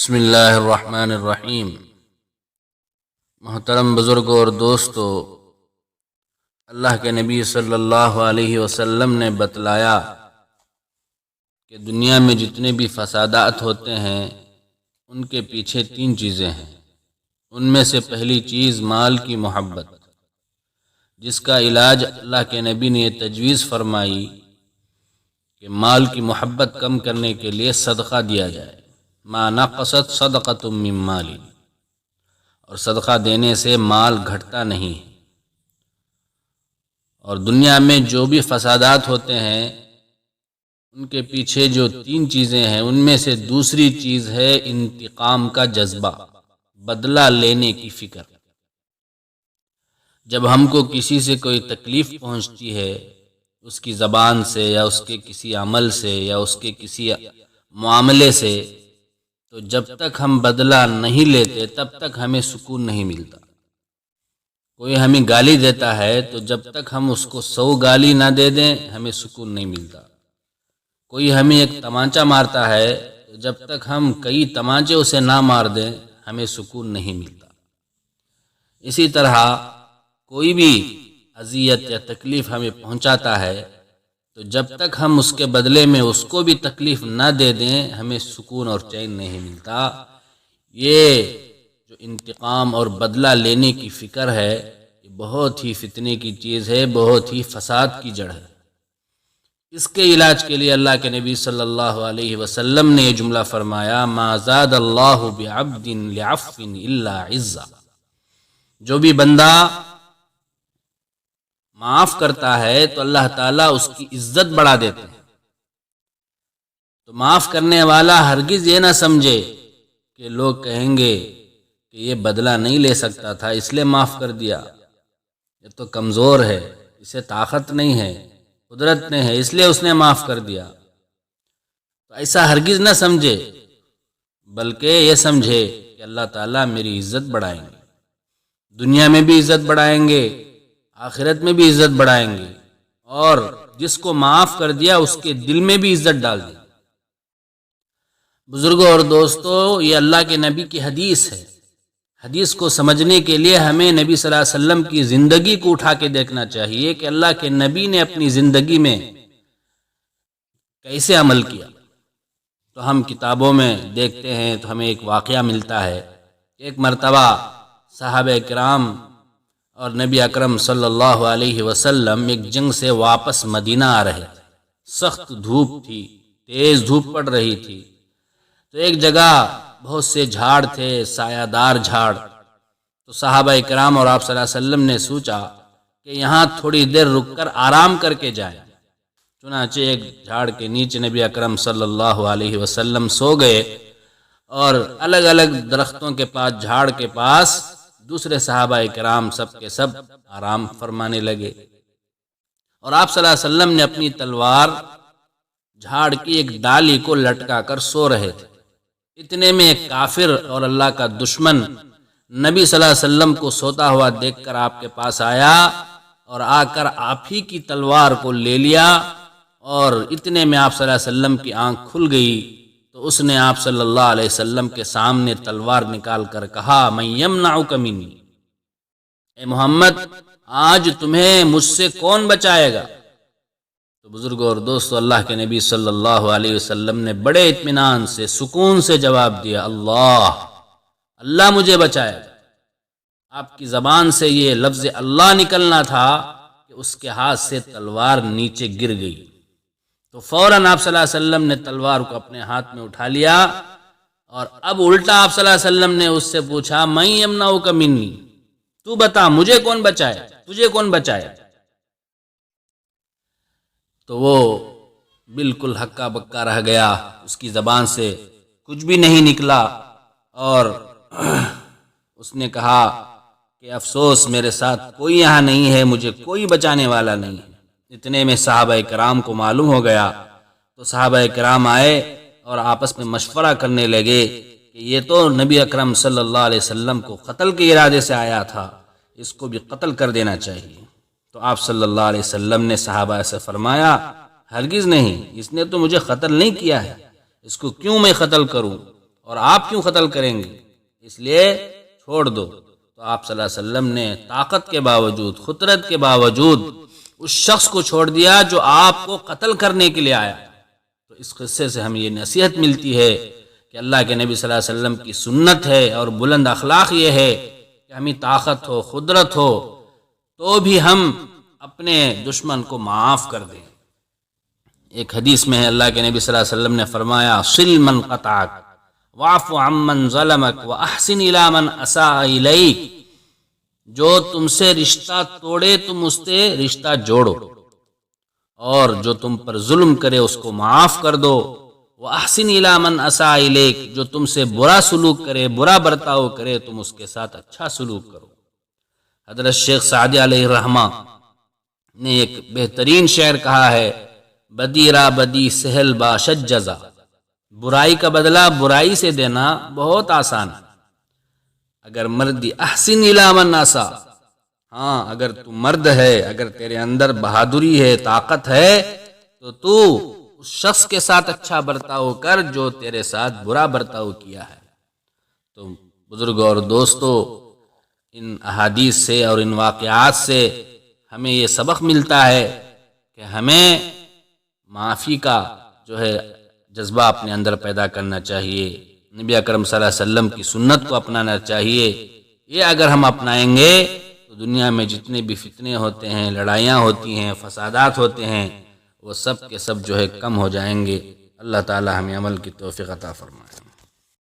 بسم اللہ الرحمن الرحیم۔ محترم بزرگوں اور دوستو، اللہ کے نبی صلی اللہ علیہ وسلم نے بتلایا کہ دنیا میں جتنے بھی فسادات ہوتے ہیں ان کے پیچھے تین چیزیں ہیں۔ ان میں سے پہلی چیز مال کی محبت، جس کا علاج اللہ کے نبی نے یہ تجویز فرمائی کہ مال کی محبت کم کرنے کے لیے صدقہ دیا جائے۔ ما نقصت صدقۃ من مال، اور صدقہ دینے سے مال گھٹتا نہیں۔ اور دنیا میں جو بھی فسادات ہوتے ہیں ان کے پیچھے جو تین چیزیں ہیں ان میں سے دوسری چیز ہے انتقام کا جذبہ، بدلہ لینے کی فکر۔ جب ہم کو کسی سے کوئی تکلیف پہنچتی ہے، اس کی زبان سے یا اس کے کسی عمل سے یا اس کے کسی معاملے سے، تو جب تک ہم بدلہ نہیں لیتے تب تک ہمیں سکون نہیں ملتا۔ کوئی ہمیں گالی دیتا ہے تو جب تک ہم اس کو 100 گالی نہ دے دیں ہمیں سکون نہیں ملتا۔ کوئی ہمیں ایک تمانچہ مارتا ہے تو جب تک ہم کئی تمانچے اسے نہ مار دیں ہمیں سکون نہیں ملتا۔ اسی طرح کوئی بھی اذیت یا تکلیف ہمیں پہنچاتا ہے تو جب تک ہم اس کے بدلے میں اس کو بھی تکلیف نہ دے دیں ہمیں سکون اور چین نہیں ملتا۔ یہ جو انتقام اور بدلہ لینے کی فکر ہے یہ بہت ہی فتنے کی چیز ہے، بہت ہی فساد کی جڑ ہے۔ اس کے علاج کے لیے اللہ کے نبی صلی اللہ علیہ وسلم نے یہ جملہ فرمایا، ما زاد اللہ بعبد لعفو الا عزا۔ جو بھی بندہ معاف کرتا ہے تو اللہ تعالیٰ اس کی عزت بڑھا دیتے ہیں۔ تو معاف کرنے والا ہرگز یہ نہ سمجھے کہ لوگ کہیں گے کہ یہ بدلہ نہیں لے سکتا تھا اس لیے معاف کر دیا، یہ تو کمزور ہے، اسے طاقت نہیں ہے، قدرت نہیں ہے اس لیے اس نے معاف کر دیا۔ تو ایسا ہرگز نہ سمجھے، بلکہ یہ سمجھے کہ اللہ تعالیٰ میری عزت بڑھائیں گے، دنیا میں بھی عزت بڑھائیں گے، آخرت میں بھی عزت بڑھائیں گے، اور جس کو معاف کر دیا اس کے دل میں بھی عزت ڈال دی۔ بزرگوں اور دوستو، یہ اللہ کے نبی کی حدیث ہے۔ حدیث کو سمجھنے کے لیے ہمیں نبی صلی اللہ علیہ وسلم کی زندگی کو اٹھا کے دیکھنا چاہیے کہ اللہ کے نبی نے اپنی زندگی میں کیسے عمل کیا۔ تو ہم کتابوں میں دیکھتے ہیں تو ہمیں ایک واقعہ ملتا ہے۔ ایک مرتبہ صحابہ کرام اور نبی اکرم صلی اللہ علیہ وسلم ایک جنگ سے واپس مدینہ آ رہے تھے۔ سخت دھوپ تھی، تیز دھوپ پڑ رہی تھی۔ تو ایک جگہ بہت سے جھاڑ تھے، سایہ دار جھاڑ۔ تو صحابہ کرام اور آپ صلی اللہ علیہ وسلم نے سوچا کہ یہاں تھوڑی دیر رک کر آرام کر کے جائیں۔ چنانچہ ایک جھاڑ کے نیچے نبی اکرم صلی اللہ علیہ وسلم سو گئے، اور الگ الگ درختوں کے پاس، جھاڑ کے پاس دوسرے صحابہ کرام سب کے سب آرام فرمانے لگے۔ اور آپ صلی اللہ علیہ وسلم نے اپنی تلوار جھاڑ کی ایک ڈالی کو لٹکا کر سو رہے تھے۔ اتنے میں ایک کافر اور اللہ کا دشمن نبی صلی اللہ علیہ وسلم کو سوتا ہوا دیکھ کر آپ کے پاس آیا اور آ کر آپ ہی کی تلوار کو لے لیا، اور اتنے میں آپ صلی اللہ علیہ وسلم کی آنکھ کھل گئی تو اس نے آپ صلی اللہ علیہ وسلم کے سامنے تلوار نکال کر کہا، من یمنعک منی، اے محمد آج تمہیں مجھ سے کون بچائے گا؟ تو بزرگوں اور دوستو، اللہ کے نبی صلی اللہ علیہ وسلم نے بڑے اطمینان سے، سکون سے جواب دیا، اللہ مجھے بچائے گا۔ آپ کی زبان سے یہ لفظ اللہ نکلنا تھا کہ اس کے ہاتھ سے تلوار نیچے گر گئی۔ تو فوراً آپ صلی اللہ علیہ وسلم نے تلوار کو اپنے ہاتھ میں اٹھا لیا، اور اب الٹا آپ صلی اللہ علیہ وسلم نے اس سے پوچھا، من یمنعک منی، تو بتا مجھے کون بچائے، تجھے کون بچائے؟ تو وہ بالکل ہکا بکا رہ گیا، اس کی زبان سے کچھ بھی نہیں نکلا، اور اس نے کہا کہ افسوس میرے ساتھ کوئی یہاں نہیں ہے، مجھے کوئی بچانے والا نہیں ہے۔ اتنے میں صحابہ کرام کو معلوم ہو گیا، تو صحابہ کرام آئے اور آپس میں مشورہ کرنے لگے کہ یہ تو نبی اکرم صلی اللہ علیہ وسلم کو قتل کے ارادے سے آیا تھا، اس کو بھی قتل کر دینا چاہیے۔ تو آپ صلی اللہ علیہ وسلم نے صحابہ سے فرمایا، ہرگز نہیں، اس نے تو مجھے قتل نہیں کیا ہے، اس کو کیوں میں قتل کروں؟ اور آپ کیوں قتل کریں گے، اس لیے چھوڑ دو۔ تو آپ صلی اللہ علیہ وسلم نے طاقت کے باوجود، خطرت کے باوجود اس شخص کو چھوڑ دیا جو آپ کو قتل کرنے کے لیے آیا۔ تو اس قصے سے ہمیں یہ نصیحت ملتی ہے کہ اللہ کے نبی صلی اللہ علیہ وسلم کی سنت ہے اور بلند اخلاق یہ ہے کہ ہمیں طاقت ہو، قدرت ہو، تو بھی ہم اپنے دشمن کو معاف کر دیں۔ ایک حدیث میں ہے اللہ کے نبی صلی اللہ علیہ وسلم نے فرمایا، صل من قطعک واعف عمن ظلمک واحسن الی من اساء الیک، جو تم سے رشتہ توڑے تم اس سے رشتہ جوڑو، اور جو تم پر ظلم کرے اس کو معاف کر دو، واحسن الی من اساء الیک، جو تم سے برا سلوک کرے، برا برتاؤ کرے، تم اس کے ساتھ اچھا سلوک کرو۔ حضرت شیخ سعدی علیہ الرحمہ نے ایک بہترین شعر کہا ہے، بدی را بدی سہل باشد جزا، برائی کا بدلہ برائی سے دینا بہت آسان ہے۔ اگر مردی احسن الی من اساء، ہاں اگر تو مرد ہے، اگر تیرے اندر بہادری ہے، طاقت ہے، تو اس شخص کے ساتھ اچھا برتاؤ کر جو تیرے ساتھ برا برتاؤ کیا ہے۔ تو بزرگوں اور دوستو، ان احادیث سے اور ان واقعات سے ہمیں یہ سبق ملتا ہے کہ ہمیں معافی کا جو ہے جذبہ اپنے اندر پیدا کرنا چاہیے، نبی اکرم صلی اللہ علیہ وسلم کی سنت کو اپنانا چاہیے۔ یہ اگر ہم اپنائیں گے تو دنیا میں جتنے بھی فتنے ہوتے ہیں، لڑائیاں ہوتی ہیں، فسادات ہوتے ہیں، وہ سب کے سب جو ہے کم ہو جائیں گے۔ اللہ تعالی ہمیں عمل کی توفیق عطا فرمائے۔